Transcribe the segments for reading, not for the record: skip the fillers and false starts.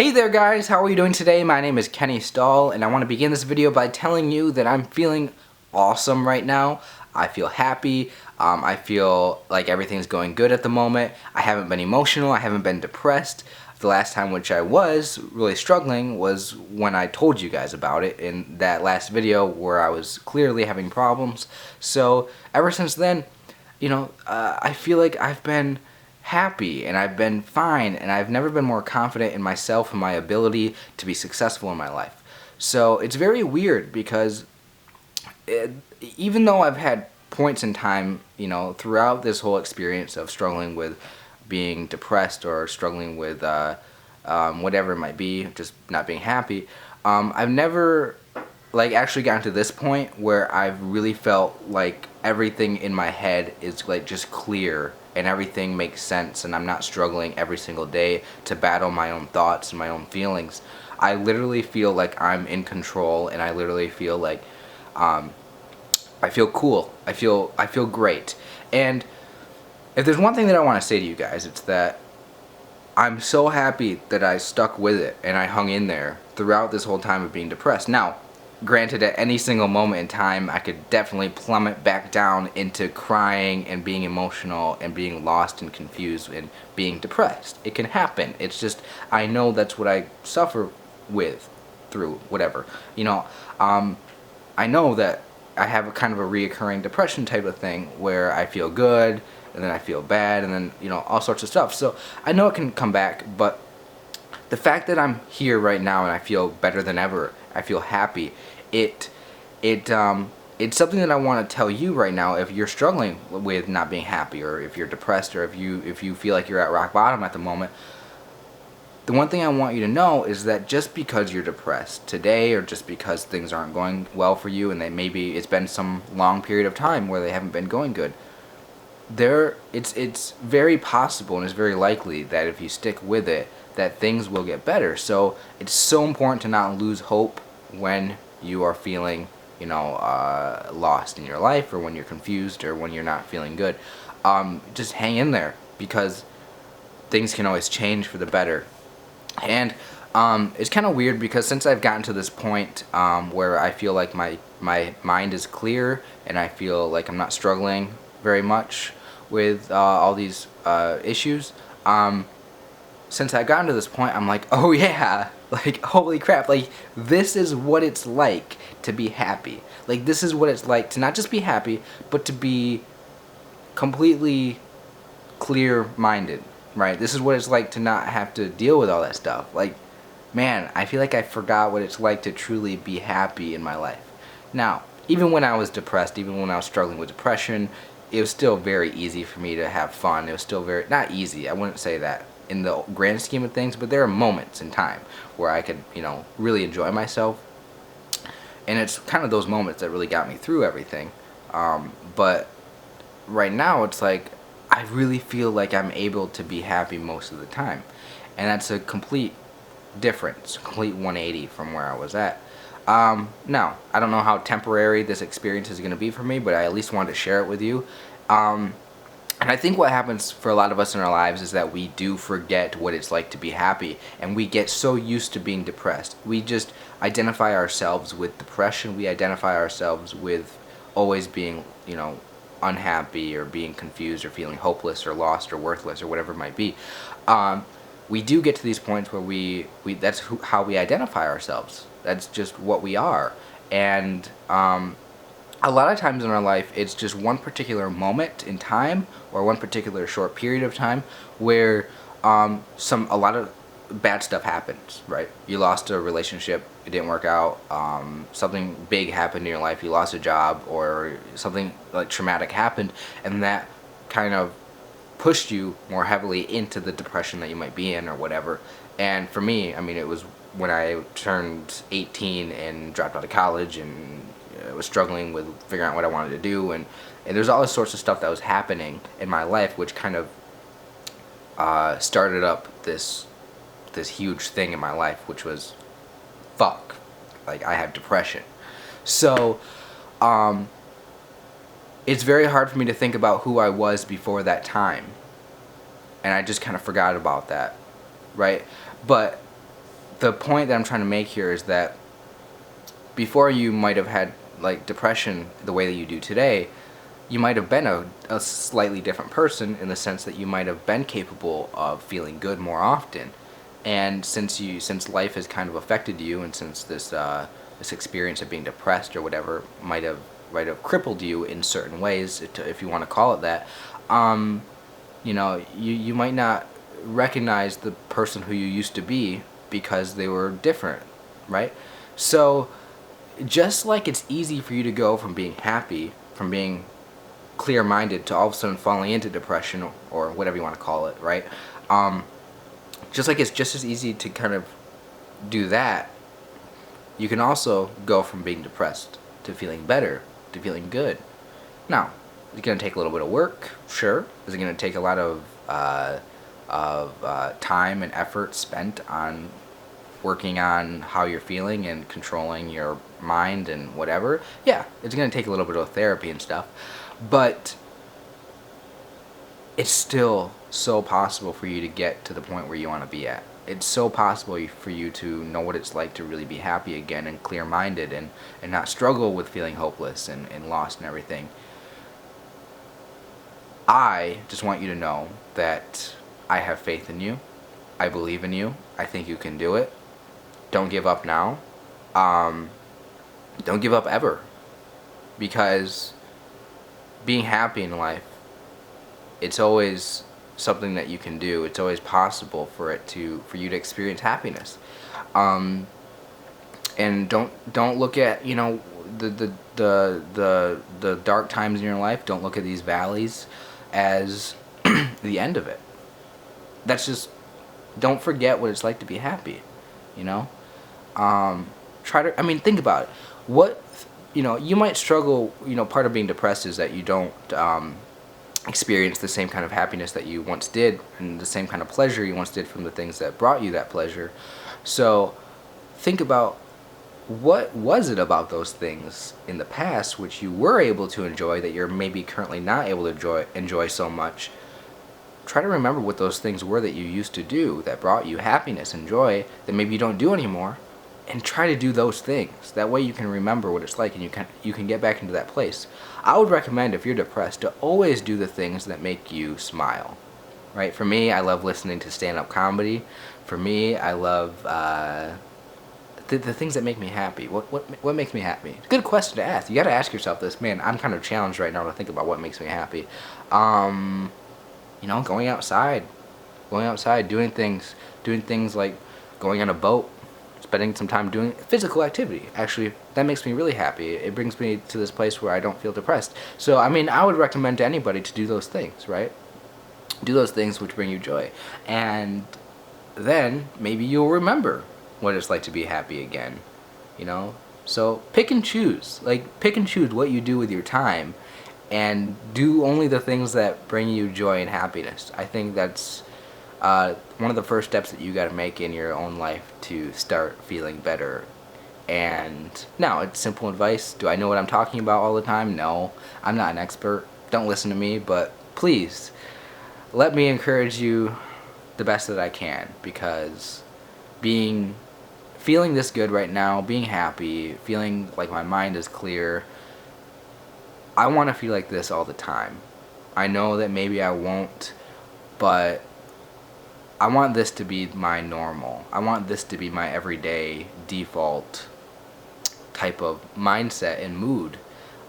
Hey there guys, how are you doing today? My name is Kenny Stahl and I want to begin this video by telling you that I'm feeling awesome right now. I feel happy, I feel like everything's going good at the moment. I haven't been emotional, I haven't been depressed. The last time which I was really struggling was when I told you guys about it in that last video where I was clearly having problems. So ever since then, I feel like I've been happy and I've been fine and I've never been more confident in myself and my ability to be successful in my life. So it's very weird because even though I've had points in time, throughout this whole experience of struggling with being depressed or struggling with whatever it might be, just not being happy, I've never actually gotten to this point where I've really felt like everything in my head is just clear and everything makes sense and I'm not struggling every single day to battle my own thoughts and my own feelings. I literally feel like I'm in control and I literally feel like I feel cool. I feel great. And if there's one thing that I want to say to you guys, it's that I'm so happy that I stuck with it and I hung in there throughout this whole time of being depressed. Now, granted, at any single moment in time, I could definitely plummet back down into crying and being emotional and being lost and confused and being depressed. It can happen. It's just, I know that's what I suffer with through whatever. I know that I have a kind of a reoccurring depression type of thing where I feel good and then I feel bad and then, all sorts of stuff. So I know it can come back, but the fact that I'm here right now and I feel better than ever, I feel happy, it's something that I want to tell you right now. If you're struggling with not being happy, or if you're depressed, or if you feel like you're at rock bottom at the moment, the one thing I want you to know is that just because you're depressed today, or just because things aren't going well for you, and that maybe it's been some long period of time where they haven't been going good, it's very possible and it's very likely that if you stick with it, that things will get better. So it's so important to not lose hope when you are feeling, lost in your life, or when you're confused, or when you're not feeling good. Just hang in there, because things can always change for the better. And it's kind of weird because since I've gotten to this point where I feel like my mind is clear and I feel like I'm not struggling very much with all these issues, since I've gotten to this point, I'm like, oh yeah, holy crap, this is what it's like to be happy. This is what it's like to not just be happy, but to be completely clear-minded, right? This is what it's like to not have to deal with all that stuff. Man, I feel like I forgot what it's like to truly be happy in my life. Now, even when I was depressed, even when I was struggling with depression, it was still very easy for me to have fun. It was still not easy, I wouldn't say that in the grand scheme of things, but there are moments in time where I could, really enjoy myself. And it's kind of those moments that really got me through everything. But right now, it's like, I really feel like I'm able to be happy most of the time. And that's a complete difference, complete 180 from where I was at. Now, I don't know how temporary this experience is going to be for me, but I at least wanted to share it with you. And I think what happens for a lot of us in our lives is that we do forget what it's like to be happy, and we get so used to being depressed. We just identify ourselves with depression. We identify ourselves with always being, unhappy, or being confused, or feeling hopeless, or lost, or worthless, or whatever it might be. We do get to these points where that's how we identify ourselves. That's just what we are. And a lot of times in our life, it's just one particular moment in time, or one particular short period of time, where a lot of bad stuff happens, right? You lost a relationship, it didn't work out, something big happened in your life, you lost a job, or something traumatic happened, and that kind of pushed you more heavily into the depression that you might be in, or whatever. And for me, it was when I turned 18 and dropped out of college, and was struggling with figuring out what I wanted to do, and there's all this sorts of stuff that was happening in my life, which kind of started up this huge thing in my life, which was, fuck, I have depression. So it's very hard for me to think about who I was before that time, and I just kind of forgot about that, right? But the point that I'm trying to make here is that before you might have had like depression the way that you do today, you might have been a slightly different person in the sense that you might have been capable of feeling good more often. And since life has kind of affected you, and since this experience of being depressed or whatever might have crippled you in certain ways, if you want to call it that, you might not recognize the person who you used to be because they were different, right? So just like it's easy for you to go from being happy, from being clear-minded, to all of a sudden falling into depression or whatever you want to call it, right? Just like it's just as easy to kind of do that, you can also go from being depressed to feeling better, to feeling good. Now, is it going to take a little bit of work? Sure. Is it going to take a lot of time and effort spent on working on how you're feeling and controlling your mind and whatever? Yeah, it's going to take a little bit of therapy and stuff. But it's still so possible for you to get to the point where you want to be at. It's so possible for you to know what it's like to really be happy again and clear-minded and not struggle with feeling hopeless and lost and everything. I just want you to know that I have faith in you. I believe in you. I think you can do it. Don't give up now. Don't give up ever. Because being happy in life, it's always something that you can do. It's always possible for you to experience happiness. And don't look at, the dark times in your life. Don't look at these valleys as the end of it. That's just, don't forget what it's like to be happy, think about it. You might struggle, part of being depressed is that you don't experience the same kind of happiness that you once did and the same kind of pleasure you once did from the things that brought you that pleasure. So think about, what was it about those things in the past which you were able to enjoy that you're maybe currently not able to enjoy so much? Try to remember what those things were that you used to do that brought you happiness and joy that maybe you don't do anymore, and try to do those things. That way you can remember what it's like and you can get back into that place. I would recommend, if you're depressed, to always do the things that make you smile. Right? For me, I love listening to stand-up comedy. For me, I love the things that make me happy. What makes me happy? Good question to ask. You got to ask yourself this. Man, I'm kind of challenged right now to think about what makes me happy. Going outside, doing things like going on a boat, spending some time doing physical activity. Actually, that makes me really happy. It brings me to this place where I don't feel depressed. So, I would recommend to anybody to do those things, right? Do those things which bring you joy. And then maybe you'll remember what it's like to be happy again, So pick and choose what you do with your time, and do only the things that bring you joy and happiness. I think that's one of the first steps that you got to make in your own life to start feeling better. And now, it's simple advice. Do I know what I'm talking about all the time? No, I'm not an expert. Don't listen to me, but please let me encourage you the best that I can, because feeling this good right now, being happy, feeling like my mind is clear, I want to feel like this all the time. I know that maybe I won't, but I want this to be my normal. I want this to be my everyday default type of mindset and mood.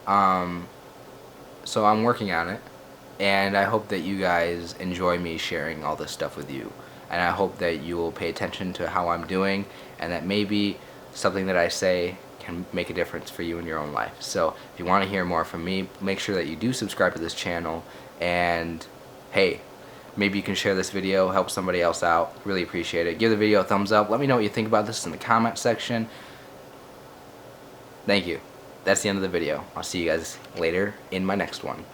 So I'm working on it, and I hope that you guys enjoy me sharing all this stuff with you. And I hope that you will pay attention to how I'm doing, and that maybe something that I say can make a difference for you in your own life. So if you want to hear more from me, make sure that you do subscribe to this channel, and hey, maybe you can share this video, help somebody else out. Really appreciate it. Give the video a thumbs up. Let me know what you think about this in the comment section. Thank you. That's the end of the video. I'll see you guys later in my next one.